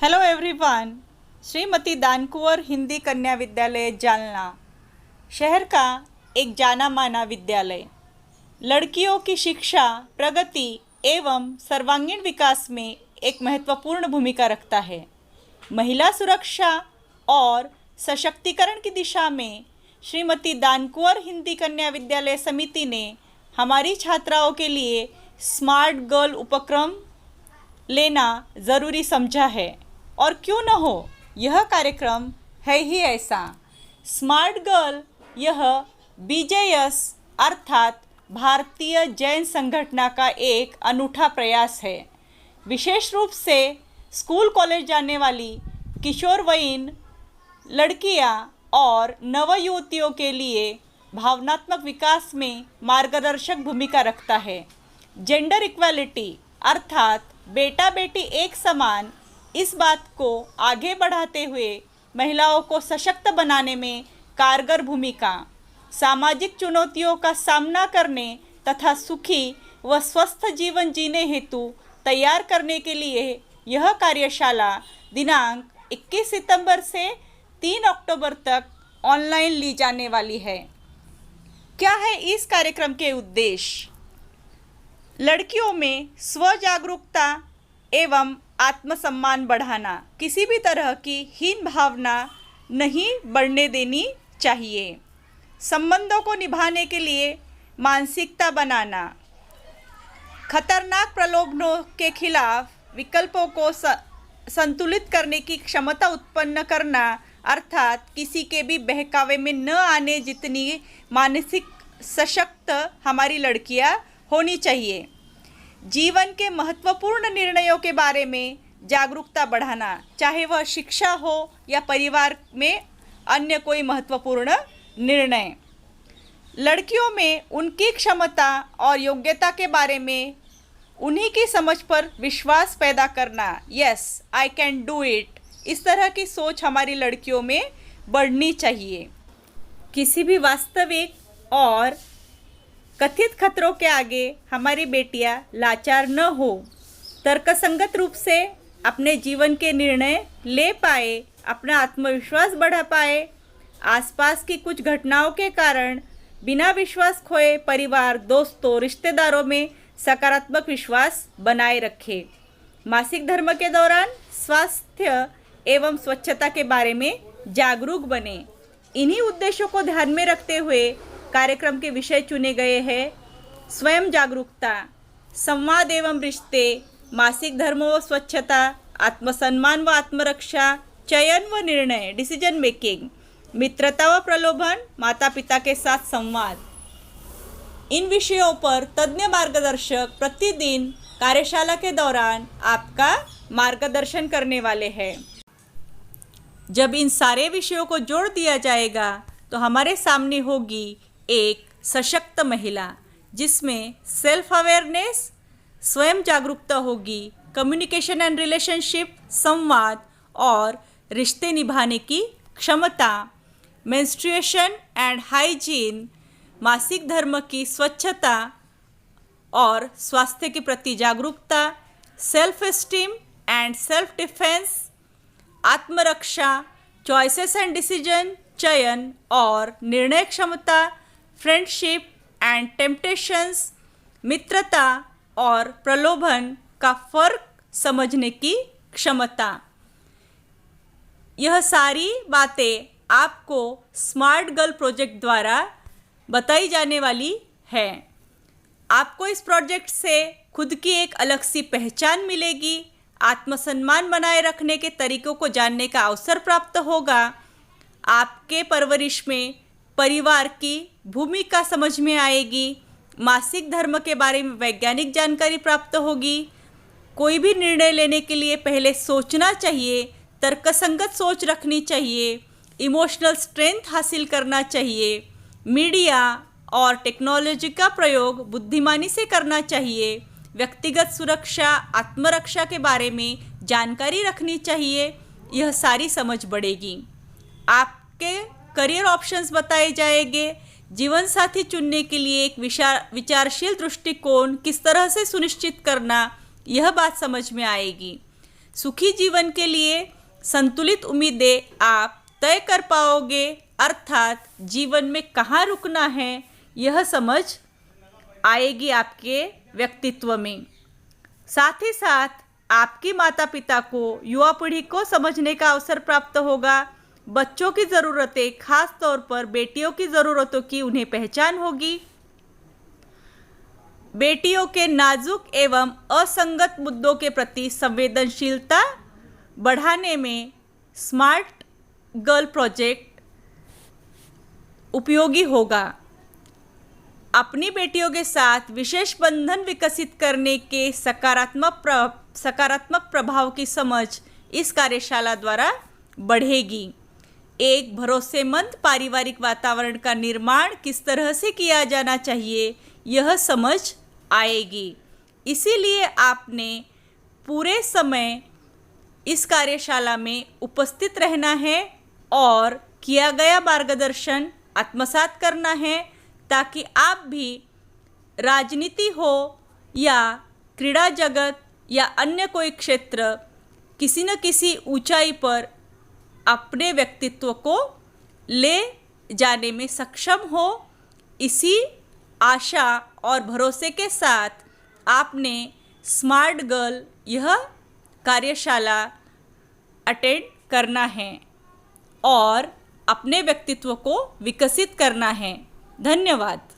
Hello everyone. Shrimati Dankunwar Hindi Kanya Vidyalaya Jalna शहर का एक जाना माना विद्यालय लड़कियों की शिक्षा, प्रगति एवं सर्वांगीण विकास में एक महत्वपूर्ण भूमिका रखता है। महिला सुरक्षा और सशक्तिकरण की दिशा में श्रीमती दानकुंवर हिंदी कन्या विद्यालय समिति ने हमारी छात्राओं के लिए स्मार्ट गर्ल उपक्रम लेना ज़रूरी समझा है। और क्यों न हो, यह कार्यक्रम है ही ऐसा। स्मार्ट गर्ल यह BJS अर्थात भारतीय जैन संगठन का एक अनूठा प्रयास है। विशेष रूप से स्कूल कॉलेज जाने वाली किशोरवयीन लड़कियां और नवयुवतियों के लिए भावनात्मक विकास में मार्गदर्शक भूमिका रखता है। जेंडर इक्वालिटी अर्थात बेटा बेटी एक समान, इस बात को आगे बढ़ाते हुए महिलाओं को सशक्त बनाने में कारगर भूमिका, सामाजिक चुनौतियों का सामना करने तथा सुखी व स्वस्थ जीवन जीने हेतु तैयार करने के लिए यह कार्यशाला दिनांक 21 सितंबर से 3 अक्टूबर तक ऑनलाइन ली जाने वाली है। क्या है इस कार्यक्रम के उद्देश्य? लड़कियों में स्व जागरूकता एवं आत्मसम्मान बढ़ाना, किसी भी तरह की हीन भावना नहीं बढ़ने देनी चाहिए। संबंधों को निभाने के लिए मानसिकता बनाना, खतरनाक प्रलोभनों के खिलाफ विकल्पों को संतुलित करने की क्षमता उत्पन्न करना अर्थात किसी के भी बहकावे में न आने जितनी मानसिक सशक्त हमारी लड़कियां होनी चाहिए। जीवन के महत्वपूर्ण निर्णयों के बारे में जागरूकता बढ़ाना, चाहे वह शिक्षा हो या परिवार में अन्य कोई महत्वपूर्ण निर्णय। लड़कियों में उनकी क्षमता और योग्यता के बारे में उन्हीं की समझ पर विश्वास पैदा करना, yes I can do it, इस तरह की सोच हमारी लड़कियों में बढ़नी चाहिए। किसी भी वास्तविक और कथित खतरों के आगे हमारी बेटियां लाचार न हो, तर्कसंगत रूप से अपने जीवन के निर्णय ले पाए, अपना आत्मविश्वास बढ़ा पाए, आसपास की कुछ घटनाओं के कारण बिना विश्वास खोए परिवार, दोस्तों, रिश्तेदारों में सकारात्मक विश्वास बनाए रखे। मासिक धर्म के दौरान स्वास्थ्य एवं स्वच्छता के बारे में जागरूक बने। इन्हीं उद्देश्यों को ध्यान में रखते हुए कार्यक्रम के विषय चुने गए हैं: स्वयं जागरूकता, संवाद एवं रिश्ते, मासिक धर्म व स्वच्छता, आत्मसम्मान व आत्मरक्षा, चयन व निर्णय डिसीजन मेकिंग, मित्रता व प्रलोभन, माता पिता के साथ संवाद। इन विषयों पर तज्ञ मार्गदर्शक प्रतिदिन कार्यशाला के दौरान आपका मार्गदर्शन करने वाले हैं। जब इन सारे विषयों को जोड़ दिया जाएगा तो हमारे सामने होगी एक सशक्त महिला, जिसमें सेल्फ अवेयरनेस, स्वयं जागरूकता होगी, कम्युनिकेशन एंड रिलेशनशिप, संवाद और रिश्ते निभाने की क्षमता, मेंस्ट्रुएशन एंड हाइजीन, मासिक धर्म की स्वच्छता और स्वास्थ्य के प्रति जागरूकता, self esteem and self defence, आत्मरक्षा, चॉइसेस एंड डिसीजन, चयन और निर्णय क्षमता, फ्रेंडशिप एंड टेम्पटेशंस, मित्रता और प्रलोभन का फर्क समझने की क्षमता। यह सारी बातें आपको स्मार्ट गर्ल प्रोजेक्ट द्वारा बताई जाने वाली है। आपको इस प्रोजेक्ट से खुद की एक अलग सी पहचान मिलेगी, आत्मसम्मान बनाए रखने के तरीकों को जानने का अवसर प्राप्त होगा, आपके परवरिश में परिवार की भूमिका समझ में आएगी, मासिक धर्म के बारे में वैज्ञानिक जानकारी प्राप्त होगी। कोई भी निर्णय लेने के लिए पहले सोचना चाहिए, तर्कसंगत सोच रखनी चाहिए, इमोशनल स्ट्रेंथ हासिल करना चाहिए, मीडिया और टेक्नोलॉजी का प्रयोग बुद्धिमानी से करना चाहिए, व्यक्तिगत सुरक्षा, आत्मरक्षा के बारे में जानकारी रखनी चाहिए। यह सारी समझ बढ़ेगी। आपके करियर ऑप्शंस बताए जाएंगे। जीवन साथी चुनने के लिए एक विचारशील दृष्टिकोण किस तरह से सुनिश्चित करना, यह बात समझ में आएगी। सुखी जीवन के लिए संतुलित उम्मीदें आप तय कर पाओगे, अर्थात जीवन में कहाँ रुकना है यह समझ आएगी आपके व्यक्तित्व में। साथ ही साथ आपके माता पिता को, युवा पीढ़ी को समझने का अवसर प्राप्त होगा। बच्चों की ज़रूरतें, खास तौर पर बेटियों की ज़रूरतों की उन्हें पहचान होगी। बेटियों के नाजुक एवं असंगत मुद्दों के प्रति संवेदनशीलता बढ़ाने में स्मार्ट गर्ल प्रोजेक्ट उपयोगी होगा। अपनी बेटियों के साथ विशेष बंधन विकसित करने के सकारात्मक प्रभाव की समझ इस कार्यशाला द्वारा बढ़ेगी। एक भरोसेमंद पारिवारिक वातावरण का निर्माण किस तरह से किया जाना चाहिए यह समझ आएगी। इसीलिए आपने पूरे समय इस कार्यशाला में उपस्थित रहना है और किया गया मार्गदर्शन आत्मसात करना है, ताकि आप भी राजनीति हो या क्रीड़ा जगत या अन्य कोई क्षेत्र, किसी न किसी ऊंचाई पर अपने व्यक्तित्व को ले जाने में सक्षम हो। इसी आशा और भरोसे के साथ आपने स्मार्ट गर्ल यह कार्यशाला अटेंड करना है और अपने व्यक्तित्व को विकसित करना है। धन्यवाद।